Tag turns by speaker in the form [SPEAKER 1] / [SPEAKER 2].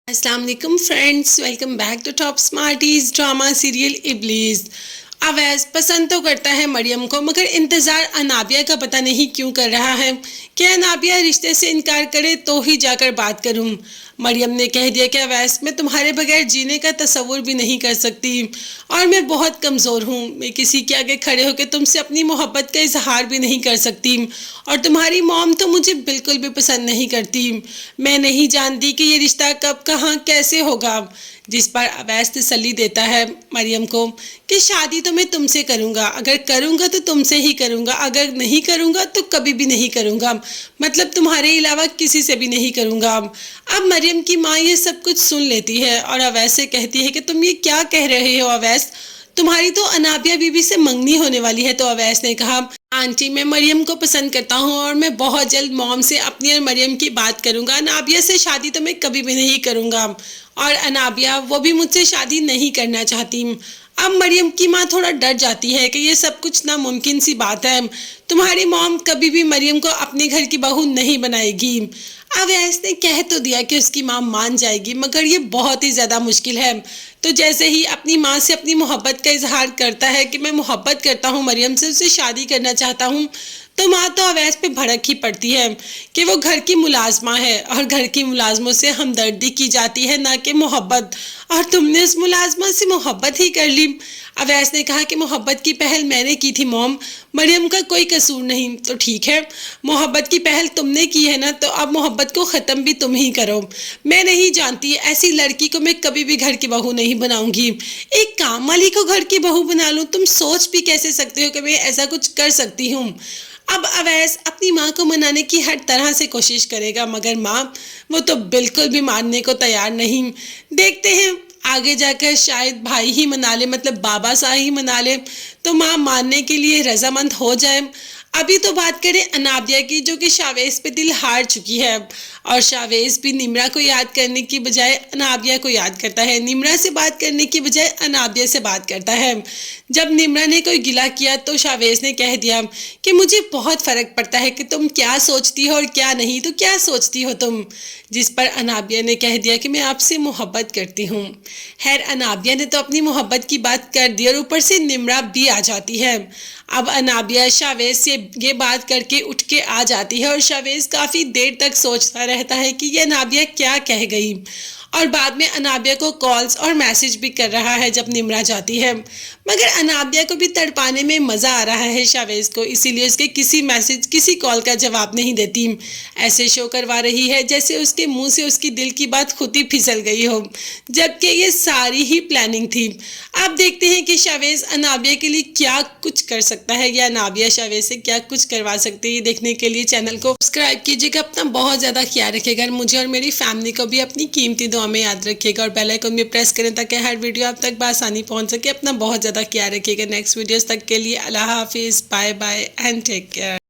[SPEAKER 1] अस्सलाम वालेकुम friends, welcome back to top smarties drama serial Iblees. Awais पसंद तो करता है मरियम को, मगर इंतज़ार अनाबिया का पता नहीं क्यों कर रहा है कि अनाबिया रिश्ते से इनकार करे तो ही जाकर बात करूं। मरियम ने कह दिया कि अवैस, मैं तुम्हारे बगैर जीने का तसव्वुर भी नहीं कर सकती और मैं बहुत कमज़ोर हूँ। मैं किसी के आगे खड़े होकर तुमसे अपनी मोहब्बत का इजहार भी नहीं कर सकती और तुम्हारी मॉम तो मुझे बिल्कुल भी पसंद नहीं करती। मैं नहीं जानती कि ये रिश्ता कब कहाँ कैसे होगा। जिस पर अवैस तसल्ली देता है मरियम को कि शादी तो मैं तुमसे करूँगा, अगर करूँगा तो तुमसे ही करूँगा, अगर नहीं करूँगा तो कभी भी नहीं करूँगा, मतलब तुम्हारे अलावा किसी से भी नहीं करूँगा। अब मरियम की माँ ये सब कुछ सुन लेती है और अवैस से कहती है कि तुम ये क्या कह रहे हो अवैस, तुम्हारी तो अनाबिया बीबी से मंगनी होने वाली है। तो अवैस ने कहा, आंटी मैं मरियम को पसंद करता हूँ और मैं बहुत जल्द मॉम से अपनी और मरियम की बात करूँगा। अनाबिया से शादी तो मैं कभी भी नहीं करूँगा और अनाबिया वो भी मुझसे शादी नहीं करना चाहती। अब मरियम की माँ थोड़ा डर जाती है कि ये सब कुछ नामुमकिन सी बात है, तुम्हारी मॉम कभी भी मरियम को अपने घर की बहू नहीं बनाएगी। अवैस ने कह तो दिया कि उसकी माँ मान जाएगी, मगर ये बहुत ही ज़्यादा मुश्किल है। तो जैसे ही अपनी माँ से अपनी मोहब्बत का इजहार करता है कि मैं मोहब्बत करता हूँ मरियम से, उससे शादी करना चाहता हूँ, तो माँ तो अवैस पे भड़क ही पड़ती है कि वो घर की मुलाजमा है और घर की मुलाजमों से हमदर्दी की जाती है, ना कि मोहब्बत, और तुमने उस मुलाजमा से मोहब्बत ही कर ली। अवैस ने कहा कि मोहब्बत की पहल मैंने की थी मॉम, मरियम का कोई कसूर नहीं। तो ठीक है, मोहब्बत की पहल तुमने की है ना, तो अब मोहब्बत को ख़त्म भी तुम ही करो। मैं नहीं जानती, ऐसी लड़की को मैं कभी भी घर की बहू नहीं बनाऊंगी। एक काम वाली को घर की बहू बना लूँ, तुम सोच भी कैसे सकते हो कि मैं ऐसा कुछ कर सकती हूँ। अब अवैस अपनी माँ को मनाने की हर तरह से कोशिश करेगा, मगर माँ वो तो बिल्कुल भी मानने को तैयार नहीं। देखते हैं आगे जाकर शायद भाई ही मना ले, मतलब बाबा सा ही मना ले तो माँ मानने के लिए रजामंद हो जाए। अभी तो बात करें अनाबिया की, जो कि शावेज पे दिल हार चुकी है और शावेज भी निम्रा को याद करने की बजाय अनाबिया को याद करता है, निम्रा से बात करने की बजाय अनाबिया से बात करता है। जब निम्रा ने कोई गिला किया तो शावेज ने कह दिया कि मुझे बहुत फ़र्क पड़ता है कि तुम क्या सोचती हो और क्या नहीं, तो क्या सोचती हो तुम। जिस पर अनाबिया ने कह दिया कि मैं आपसे मोहब्बत करती हूँ। खैर अनाबिया ने तो अपनी मोहब्बत की बात कर दी और ऊपर से निम्रा भी आ जाती है। अब अनाबिया शावेज से ये बात करके उठ के आ जाती है और शावेज काफ़ी देर तक सोचता रहता है कि ये अनाबिया क्या कह गई, और बाद में अनाबिया को कॉल्स और मैसेज भी कर रहा है जब निम्रा जाती है। मगर अनाबिया को भी तड़पाने में मज़ा आ रहा है शावेज को, इसीलिए उसके किसी मैसेज किसी कॉल का जवाब नहीं देती। ऐसे शो करवा रही है जैसे उसके मुंह से उसकी दिल की बात खुद ही फिसल गई हो, जबकि ये सारी ही प्लानिंग थी। अब देखते हैं कि शावेज अनाबिया के लिए क्या कुछ कर सकता है या अनाबिया शावेज से क्या कुछ करवा सकती है। ये देखने के लिए चैनल को सब्सक्राइब कीजिएगा, अपना बहुत ज़्यादा ख्याल रखिएगा, मुझे और मेरी फैमिली को भी अपनी कीमती दुआ में याद रखिएगा और बेल आइकन भी प्रेस करें ताकि हर वीडियो आप तक बआसानी पहुंच सके। अपना बहुत ज़्यादा ख्याल रखिएगा। नेक्स्ट वीडियोस तक के लिए अल्लाह हाफिज़, bye bye and take care.